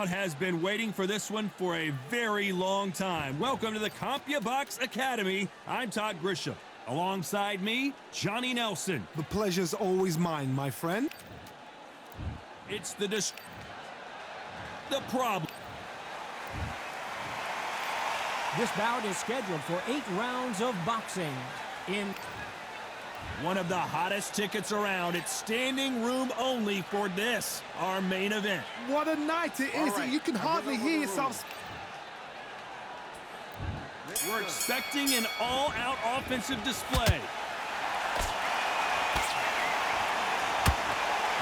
Has been waiting for this one for a very long time. Welcome to the CompuBox Academy. I'm Todd Grisham. Alongside me, Johnny Nelson. The pleasure's always mine, my friend. It's the problem. This bout is scheduled for 8 rounds of boxing. In one of the hottest tickets around, it's standing room only for this, our main event. What a night it is. Right. You can hardly hear yourself. We're expecting an all-out offensive display.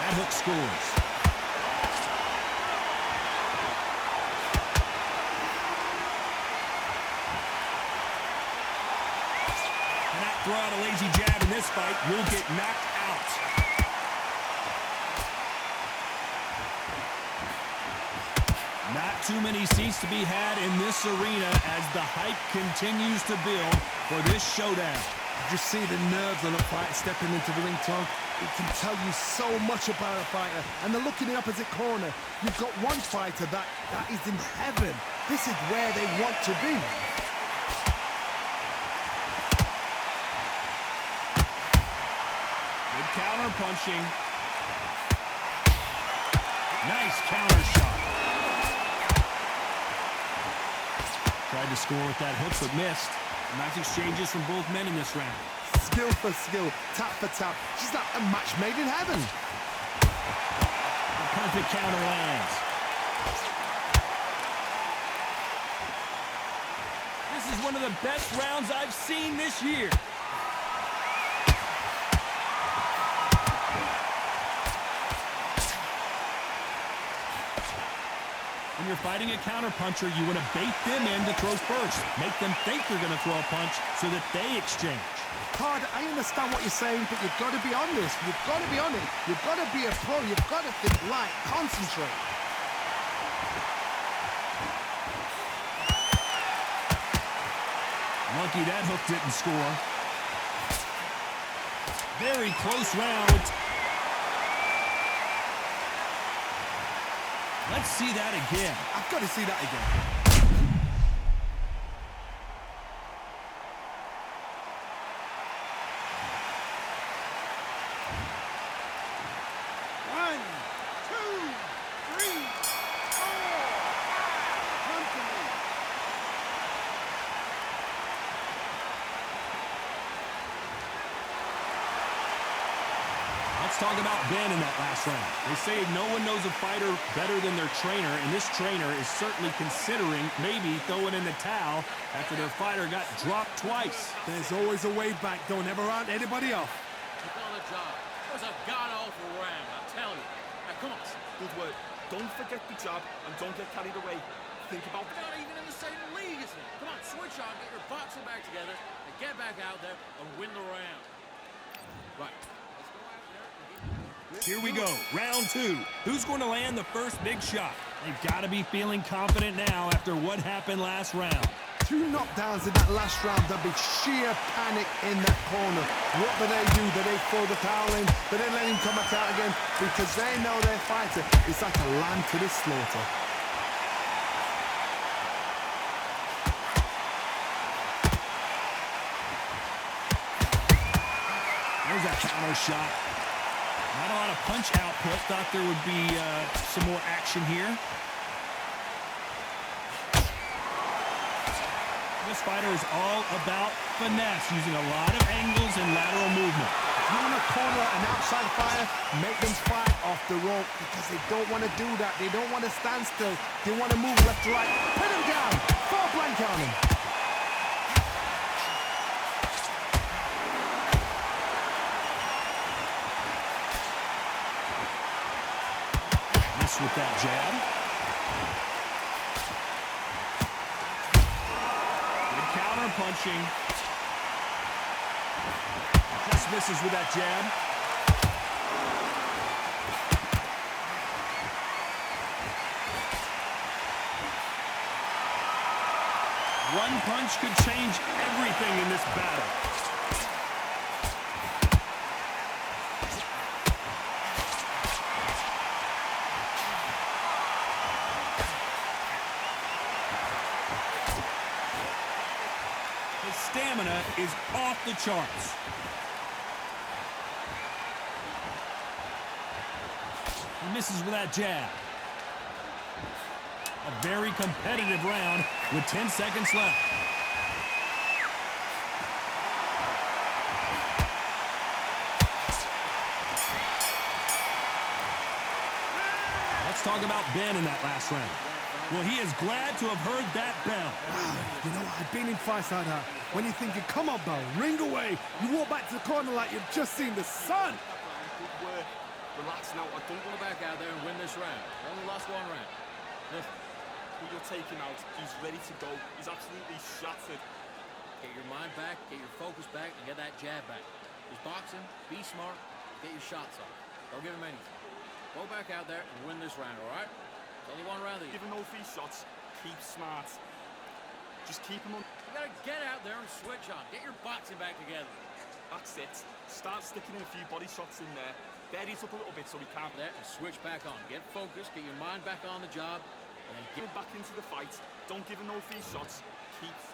That hook scores. Throw out a lazy jab in this fight, you'll get knocked out. Not too many seats to be had in this arena as the hype continues to build for this showdown. You just see the nerves on a fighter stepping into the ring, Tom. It can tell you so much about a fighter. And then look in the opposite corner. You've got one fighter that is in heaven. This is where they want to be. Counter punching. Nice counter shot. Tried to score with that hook, but missed. Nice exchanges from both men in this round. Skill for skill, tap for tap. Just like a match made in heaven. The perfect counter lands. This is one of the best rounds I've seen this year. When you're fighting a counterpuncher, you want to bait them in to throw first. Make them think they're going to throw a punch so that they exchange. Todd, I understand what you're saying, but you've got to be on this. You've got to be on it. You've got to be a pro. You've got to think light. Concentrate. Lucky that hook didn't score. Very close round. Let's see that again. I've got to see that again. One, two, three, four. Come to me. Let's talk about Ben in that last round. They say no one knows a fighter better than their trainer, and this trainer is certainly considering maybe throwing in the towel after their fighter got dropped twice. There's always a way back. Don't ever round anybody off. Keep on the job. It was a god-awful round, I tell you. Now, come on. Good work. Don't forget the job and don't get carried away. Think about We're not even in the same league as him. Come on, switch on, get your boxing back together, and get back out there and win the round. Right. Let's go out there and get... Here we go, round 2. Who's going to land the first big shot? They've got to be feeling confident now after what happened last round. 2 knockdowns in that last round. There'll be sheer panic in that corner. What do? Do they throw the towel in? Do they let him come back out again? Because they know their fighter is like a lamb to the slaughter. There's that counter shot. Not a lot of punch output. Thought there would be some more action here. This fighter is all about finesse, using a lot of angles and lateral movement. If you want to corner an outside fighter, make them fight off the rope because they don't want to do that. They don't want to stand still. They want to move left to right. Pin him down. 4 blank on him. With that jab. Good counter punching. Just misses with that jab. One punch could change everything in this battle. stamina is off the charts. He misses with that jab. A very competitive round with 10 seconds left. Let's talk about Ben in that last round. Well, he is glad to have heard that bell. You know, I've been in fights like that. When you're thinking, come on, bell, ring away. You walk back to the corner like you've just seen the sun. Good work. Relax now. I don't Go back out there and win this round. Only lost one round. Listen, who you're taking out. He's ready to go. He's absolutely shattered. get your mind back, get your focus back, and get that jab back. Just boxing, be smart, get your shots off. Don't give him anything. Go back out there and win this round, all right? It's only one round of you. Give him no free shots. Keep smart. Just keep him on. You gotta get out there and switch on. Get your boxing back together. That's it. Start sticking in a few body shots in there. Bury it up a little bit so he can't. There, and switch back on. Get focused, get your mind back on the job, and then Get him back into the fight. Don't give him no free shots. Keep smart.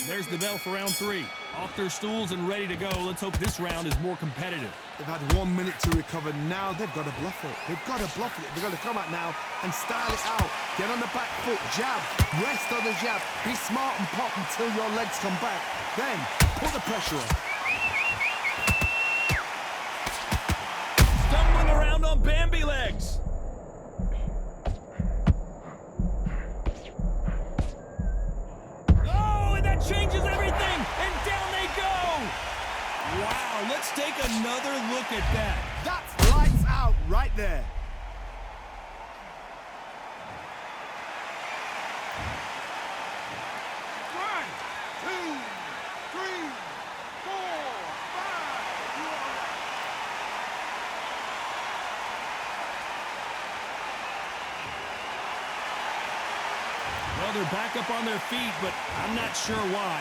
There's the bell for round 3. Off their stools and ready to go. Let's hope this round is more competitive. They've had 1 minute to recover. Now they've got to bluff it. They've got to bluff it. They've got to come out now and style it out. Get on the back foot, jab, rest on the jab. Be smart and pop until your legs come back. Then put the pressure on. Stumbling around on Bambi legs. Oh, and that changes everything. And down they go. Wow, let's take another look at that. That's lights out right there. One, two, three, four, five. You are Well, they're back up on their feet, but I'm not sure why.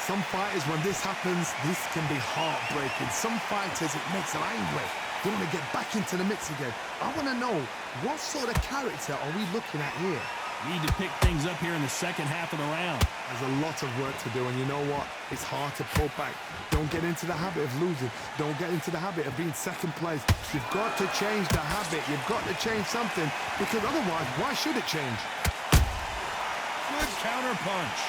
Some fighters, when this happens, this can be heartbreaking. Some fighters, it makes them angry. They want to get back into the mix again. I want to know, what sort of character are we looking at here? Need to pick things up here in the second half of the round. There's a lot of work to do, and you know what? It's hard to pull back. Don't get into the habit of losing. Don't get into the habit of being second place. You've got to change the habit. You've got to change something, because otherwise, why should it change? Good counter punch.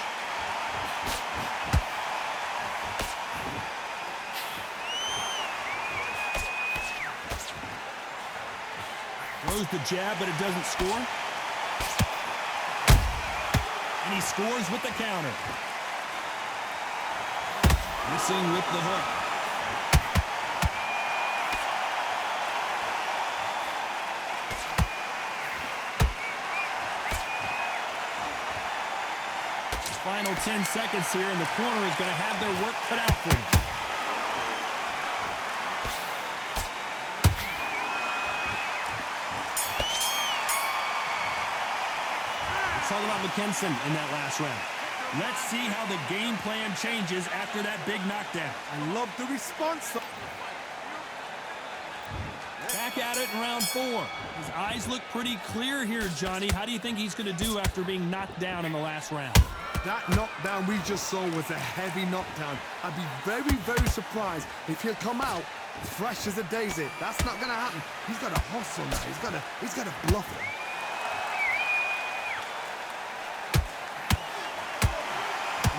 Throws the jab, but it doesn't score. And he scores with the counter. Missing with the hook. Final 10 seconds here, and the corner is going to have their work cut out for them. Let's talk about McKinson in that last round. Let's see how the game plan changes after that big knockdown. I love the response. Back at it in round 4. His eyes look pretty clear here, Johnny. How do you think he's going to do after being knocked down in the last round? That knockdown we just saw was a heavy knockdown. I'd be very, very surprised if he'll come out fresh as a daisy. That's not going to happen. He's got to hustle now. He's got to bluff it.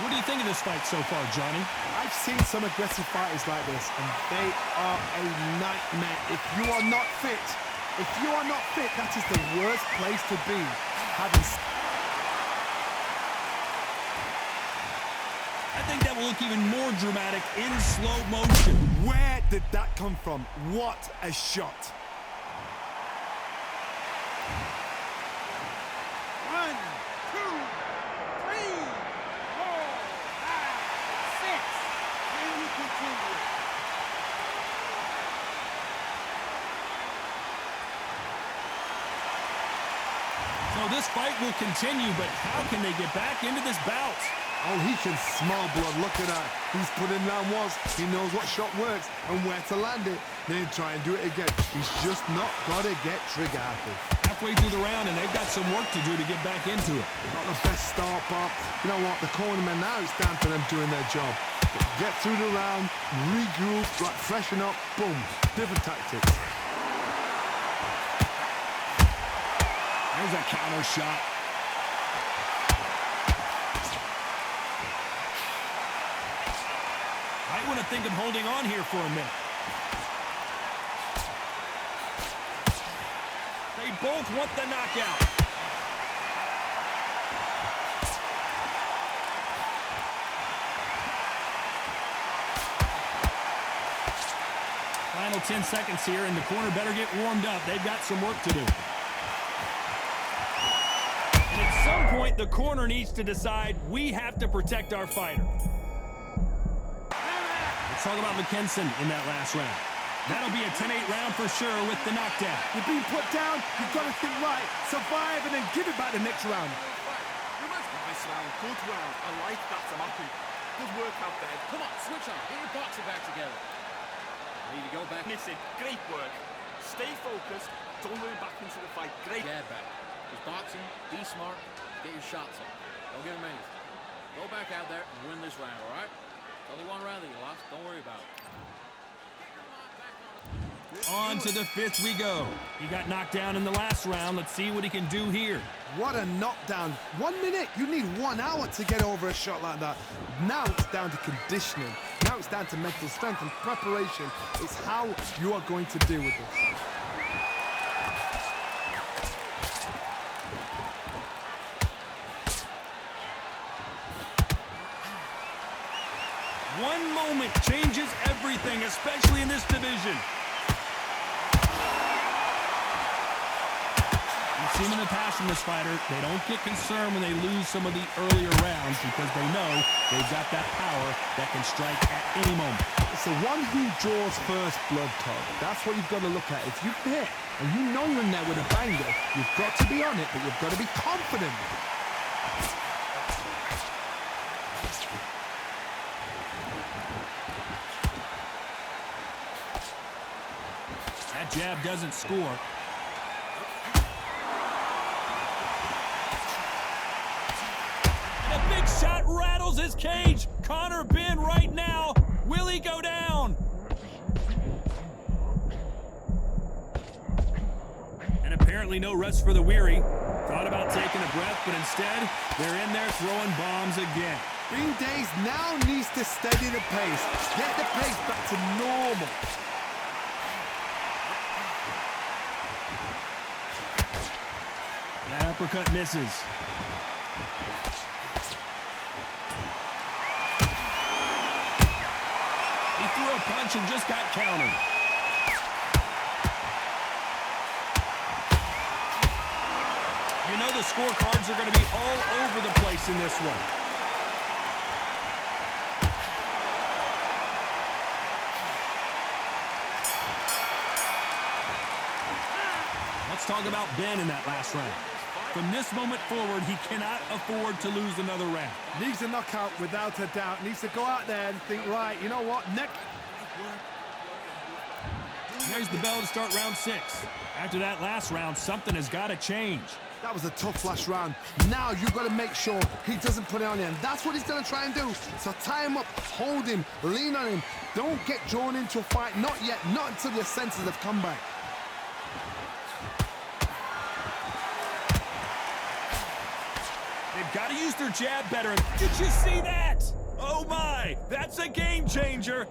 What do you think of this fight so far, Johnny? I've seen some aggressive fighters like this, and they are a nightmare. If you are not fit, that is the worst place to be. I think that will look even more dramatic in slow motion. Where did that come from? What a shot. 1, 2, 3, 4, 5, 6. Can you continue? So this fight will continue, but how can they get back into this bout? Oh, he can smell blood. Look at that. He's put in down once. He knows what shot works and where to land it. Then try and do it again. He's just not got to get trigger happy. halfway through the round, and they've got some work to do to get back into it. Not the best start, but you know what? The cornermen now, it's down to them doing their job. Get through the round, regroup, like freshen up, boom. Different tactics. There's a counter shot. Might want to think of holding on here for a minute. They both want the knockout. Final 10 seconds here, and the corner better get warmed up. They've got some work to do. And at some point, the corner needs to decide we have to protect our fighter. Let's talk about McKinson in that last round. That'll be a 10-8 round for sure with the knockdown. You're being put down, you've got to think right, survive, and then give it back the next round. Nice round, good round. I like that, Tamaki. Good work out there. Come on, switch on. Get your boxing back together. Need to go back. Miss it. Great work. Stay focused. Don't run back into the fight. Great. Jab back. Just boxing. Be smart. Get your shots off. Don't give him anything. Go back out there and win this round, all right? It's only one round that you lost. Don't worry about it. On to the fifth we go. He got knocked down in the last round. Let's see what he can do here. What a knockdown. 1 minute, you need 1 hour to get over a shot like that. Now it's down to conditioning. Now it's down to mental strength and preparation. It's how you are going to deal with this. One moment changes everything, especially in this division. We've seen in the past from this fighter, they don't get concerned when they lose some of the earlier rounds because they know they've got that power that can strike at any moment. It's the one who draws first blood, Todd. That's what you've got to look at. If you hit and you know you're in there with a banger, you've got to be on it, but you've got to be confident. That jab doesn't score. And a big shot rattles his cage. Conor Benn right now. Will he go down? And apparently no rest for the weary. Thought about taking a breath, but instead, they're in there throwing bombs again. Bean Days now needs to steady the pace. Get the pace back to normal. That uppercut misses. He threw a punch and just got countered. You know the scorecards are going to be all over the place in this one. Let's talk about Ben in that last round. From this moment forward, he cannot afford to lose another round. Needs a knockout without a doubt. Needs to go out there and think, right, you know what, next. There's the bell to start round 6. After that last round, something has got to change. That was a tough last round. Now you've got to make sure he doesn't put it on you, and that's what he's going to try and do. So tie him up, hold him, lean on him. Don't get drawn into a fight. Not yet, not until your senses have come back. They've got to use their jab better. Did you see that? Oh my, that's a game changer.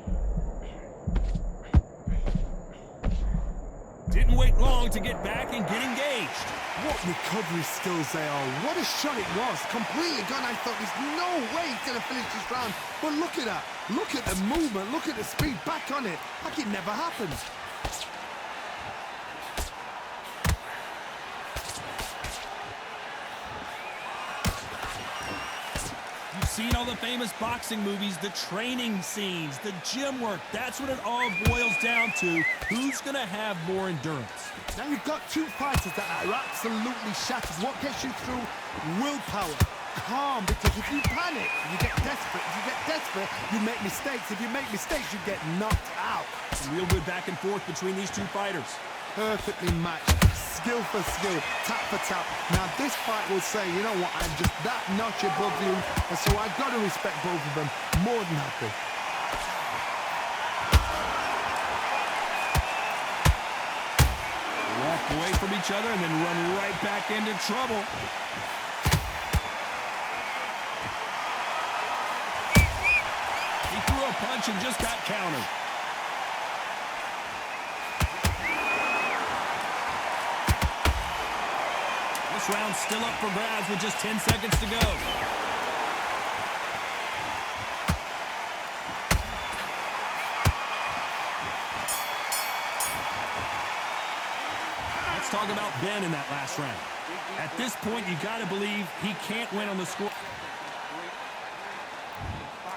Didn't wait long to get back and get engaged. What recovery skills they are. What a shot it was. Completely gone. I thought there's no way he's going to finish this round. But look at that. Look at the movement. Look at the speed. Back on it. Like it never happened. You've seen all the famous boxing movies, the training scenes, the gym work. That's what it all boils down to. Who's going to have more endurance? Now you've got two fighters that are absolutely shattered. What gets you through? Willpower. Calm, because if you panic, you get desperate. If you get desperate, you make mistakes. If you make mistakes, you get knocked out. Real good back and forth between these two fighters. Perfectly matched. skill for skill, tap for tap. Now this fight will say, you know what, I'm just that notch above you, and so I've got to respect both of them. More than happy. Walk away from each other and then run right back into trouble. He threw a punch and just got countered. This round's still up for grabs with just 10 seconds to go. Let's talk about Ben in that last round. At this point, you got to believe he can't win on the score.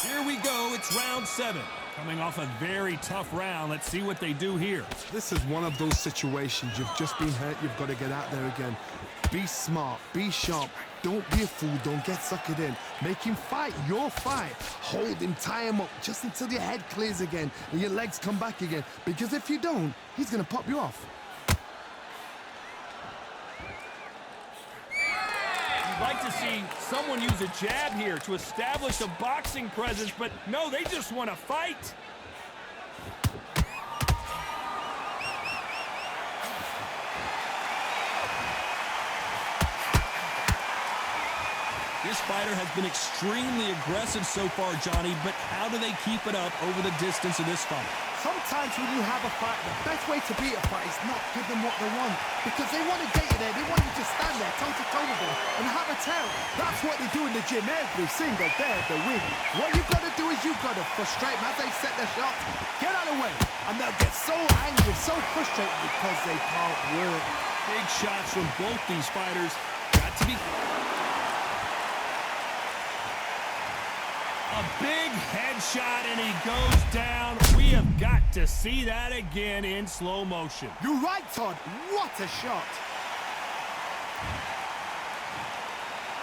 Here we go. It's round 7. Coming off a very tough round. Let's see what they do here. This is one of those situations. You've just been hurt. You've got to get out there again. Be smart. Be sharp. Don't be a fool. Don't get suckered in. Make him fight your fight. Hold him. Tie him up just until your head clears again and your legs come back again. Because if you don't, he's going to pop you off. You'd like to see someone use a jab here to establish a boxing presence, but no, they just want to fight. This fighter has been extremely aggressive so far, Johnny, but how do they keep it up over the distance of this fight? Sometimes when you have a fight, the best way to beat a fight is not give them what they want. Because they want to get you there. They want you to stand there, toe-to-toe with them, and have a tell. That's what they do in the gym every single day of the week. What you've got to do is you've got to frustrate them as they set their shots. Get out of the way. And they'll get so angry, so frustrated because they can't work. Big shots from both these fighters. Got to be... A big headshot, and he goes down. We have got to see that again in slow motion. You're right, Todd. What a shot.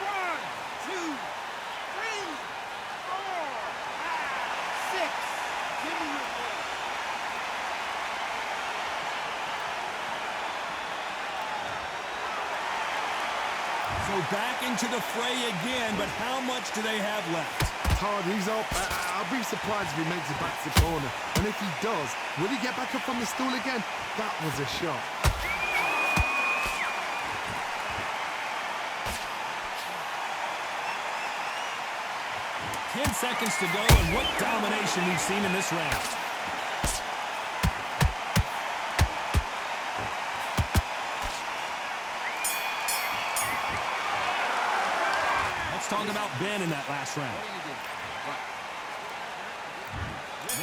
1, 2, 3, 4, 5, 6. Give me your ball. So back into the fray again, but how much do they have left? Todd, he's up. I'll be surprised if he makes it back to the corner. And if he does, will he get back up on the stool again? That was a shot. Ten seconds to go, and what domination we've seen in this round. Let's talk about Ben in that last round.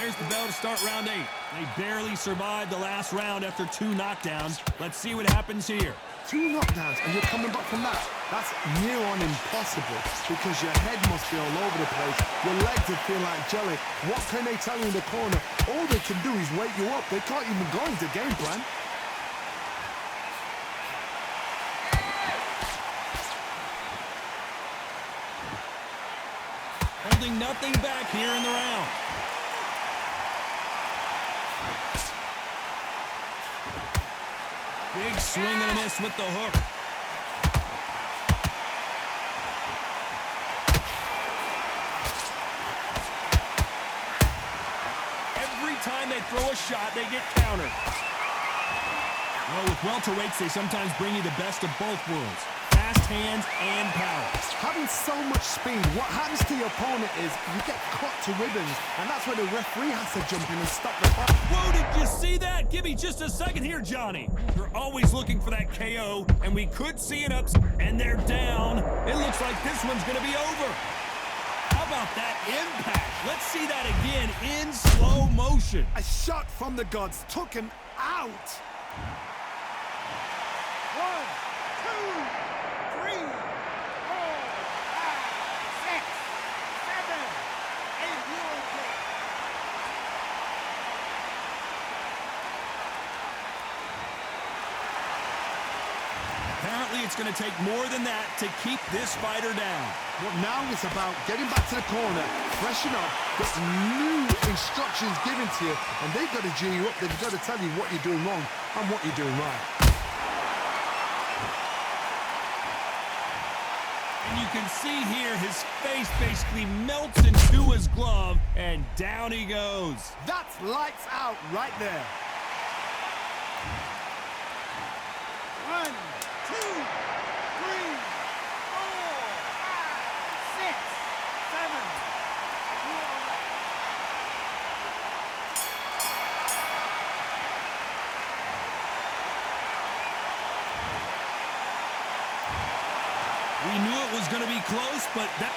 There's the bell to start round 8. They barely survived the last round after 2 knockdowns. Let's see what happens here. 2 knockdowns, and you're coming back from that. That's near on impossible because your head must be all over the place. Your legs will feel like jelly. What can they tell you in the corner? All they can do is wake you up. They can't even go into game plan. Holding nothing back here in the round. Big swing and a miss with the hook. Every time they throw a shot, they get countered. Well, with welterweights, they sometimes bring you the best of both worlds. Fast hands and power. Having so much speed, what happens to your opponent is you get cut to ribbons, and that's where the referee has to jump in and stop the fight. Whoa, did you see that? Give me just a second here, Johnny. You're always looking for that KO, and we could see it up, and they're down. It looks like this one's going to be over. How about that impact? Let's see that again in slow motion. A shot from the gods took him out. 1, 2, 3, 4, 5, 6, 7, 8. You're okay. Apparently, it's going to take more than that to keep this fighter down. Well, now it's about getting back to the corner, freshen up, get new instructions given to you, and they've got to G you up. They've got to tell you what you're doing wrong and what you're doing right. And you can see here his face basically melts into his glove, and down he goes. That's lights out right there. 1, 2, 3, 4, 5, 6, 7. We knew it was going to be close, but that...